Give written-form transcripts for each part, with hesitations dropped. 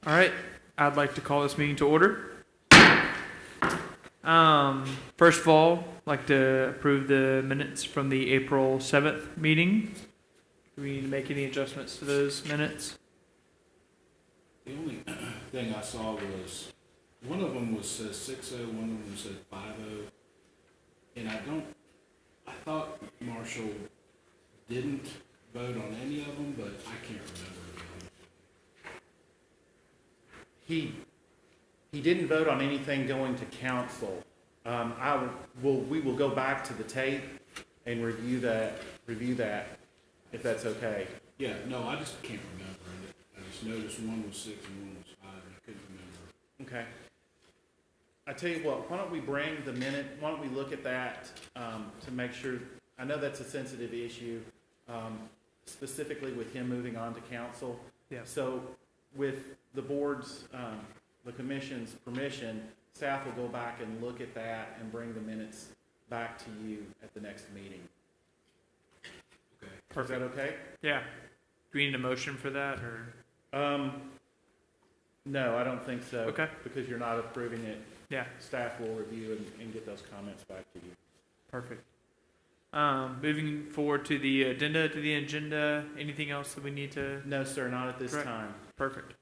All right, I'd like to call this meeting to order. First of all, I'd like to approve the minutes from the April 7th meeting. Do we need to make any adjustments to those minutes? The only thing I saw was, one of them was says 6-0, one of them said 5-0. And I thought Marshall didn't vote on any of them, but I can't remember. He didn't vote on anything going to council. We will go back to the tape and review that, if that's okay. Yeah, no, I just can't remember. I just noticed one was 6 and one was 5, and I couldn't remember. Okay. I tell you what, why don't we look at that to make sure, I know that's a sensitive issue, specifically with him moving on to council. Yeah. So with the board's, the commission's permission, staff will go back and look at that and bring the minutes back to you at the next meeting. Okay. Is that okay? Yeah. Do we need a motion for that, or? No, I don't think so. Okay. Because you're not approving it. Yeah, Staff will review and get those comments back to you. perfect. Moving forward to the agenda, anything else that we need to? No, sir, not at this Correct. time. Perfect.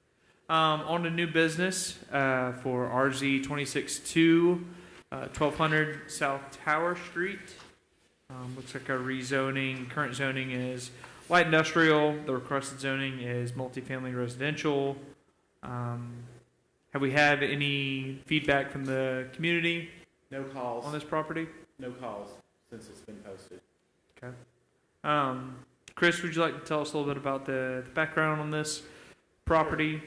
On to new business for RZ 26-2, 1200 South Tower Street. Looks like our rezoning, current zoning is light industrial. The requested zoning is multifamily residential. Have we had any feedback from the community No calls. on this property? No calls since it's been posted. Okay. Chris, would you like to tell us a little bit about the background on this property?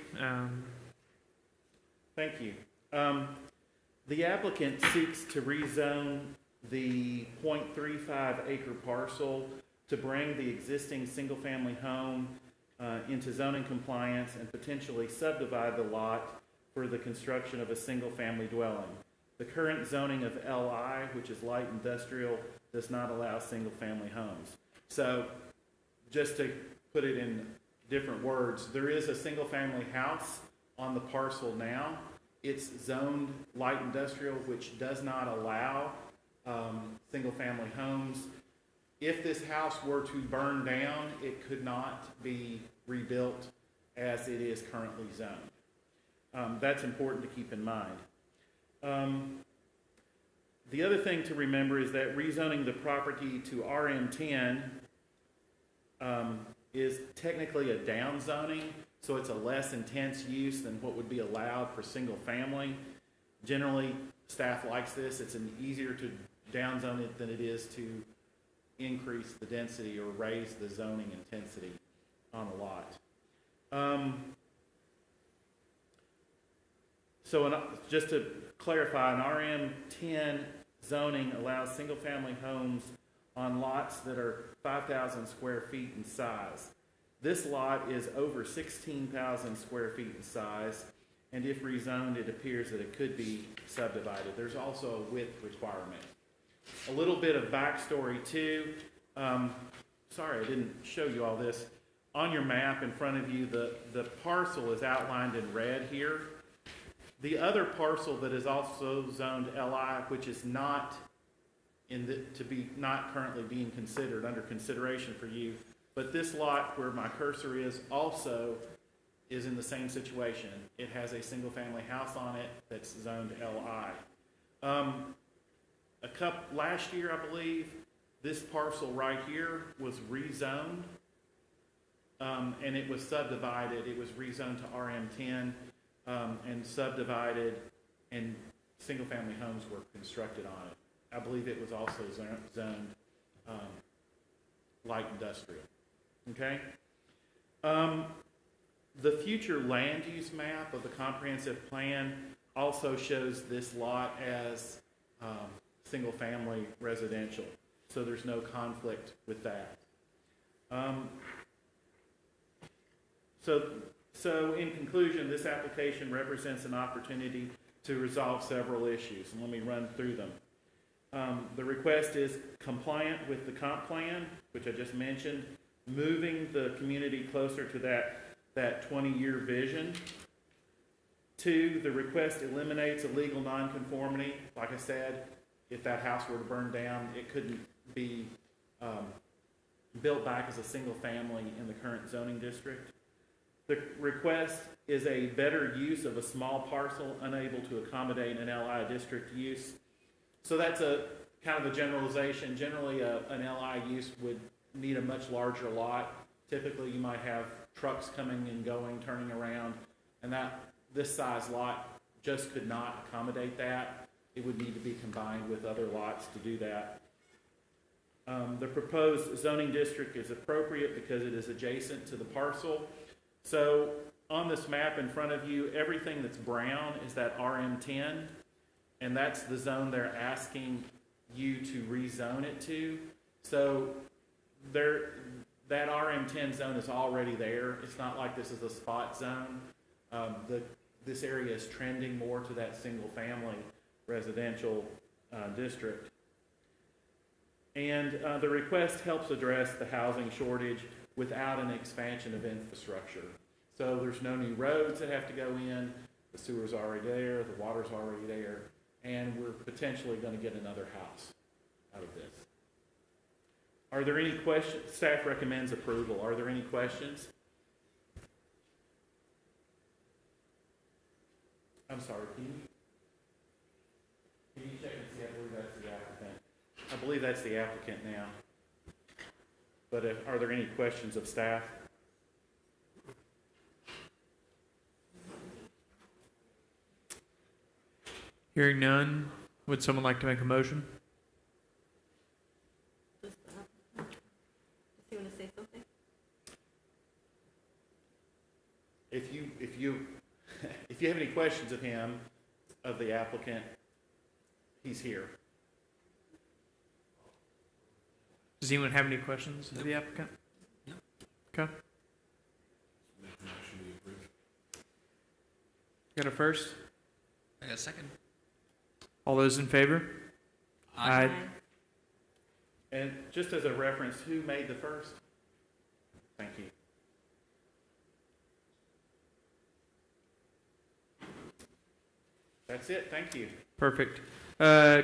Thank you. The applicant seeks to rezone the .35 acre parcel to bring the existing single-family home into zoning compliance and potentially subdivide the lot for the construction of a single-family dwelling. The current zoning of LI, which is light industrial, does not allow single-family homes. So, just to put it in different words, there is a single-family house on the parcel now. It's zoned light industrial, which does not allow single-family homes. If this house were to burn down, it could not be rebuilt as it is currently zoned. That's important to keep in mind. The other thing to remember is that rezoning the property to RM10 is technically a down zoning, so it's a less intense use than what would be allowed for single family. Generally, staff likes this. It's easier to down zone it than it is to increase the density or raise the zoning intensity on a lot. Just to clarify, an RM10 zoning allows single-family homes on lots that are 5,000 square feet in size. This lot is over 16,000 square feet in size, and if rezoned, it appears that it could be subdivided. There's also a width requirement. A little bit of backstory too. Sorry, I didn't show you all this. On your map in front of you, the parcel is outlined in red here. The other parcel that is also zoned LI, which is not not currently being considered, under consideration for you, but this lot where my cursor is also is in the same situation. It has a single-family house on it that's zoned LI. Last year, I believe, this parcel right here was rezoned, and it was subdivided. It was rezoned to RM10 and subdivided, and single-family homes were constructed on it. I believe it was also zoned light industrial. Okay? The future land use map of the comprehensive plan also shows this lot as single-family residential, so there's no conflict with that. So in conclusion, this application represents an opportunity to resolve several issues, and let me run through them. The request is compliant with the comp plan, which I just mentioned, moving the community closer to that 20-year vision. 2, the request eliminates a legal nonconformity. Like I said, if that house were to burn down, it couldn't be built back as a single family in the current zoning district. The request is a better use of a small parcel unable to accommodate an LI district use. So that's a kind of a generalization. Generally, an LI use would need a much larger lot. Typically, you might have trucks coming and going, turning around, and this size lot just could not accommodate that. It would need to be combined with other lots to do that. The proposed zoning district is appropriate because it is adjacent to the parcel. So on this map in front of you, everything that's brown is that RM10, and that's the zone they're asking you to rezone it to. So that RM10 zone is already there. It's not like this is a spot zone. This area is trending more to that single family residential district. And the request helps address the housing shortage without an expansion of infrastructure. So there's no new roads that have to go in, the sewer's already there, the water's already there, and we're potentially going to get another house out of this. Are there any questions? Staff recommends approval. Are there any questions? I'm sorry, can you check and see? I believe that's the applicant. I believe that's the applicant now. But are there any questions of staff? Hearing none, would someone like to make a motion? Does he want to say something? If you have any questions of him, of the applicant, he's here. Does anyone have any questions of the applicant? No. Okay. Make a motion we approve. Got a first? I got a second. All those in favor? Aye. And just as a reference, who made the first? Thank you. That's it, thank you. Perfect.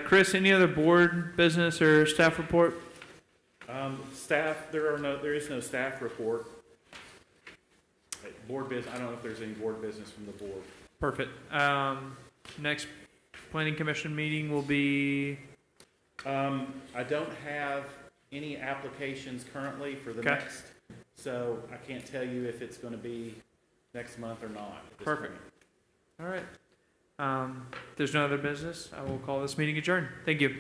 Chris, any other board business or staff report? Staff, there is no staff report. Board business, I don't know if there's any board business from the board. Perfect. Next planning commission meeting will be, I don't have any applications currently for the Okay. next, so I can't tell you if it's gonna be next month or not at this Perfect. point. all right. If there's no other business, I will call this meeting adjourned. Thank you.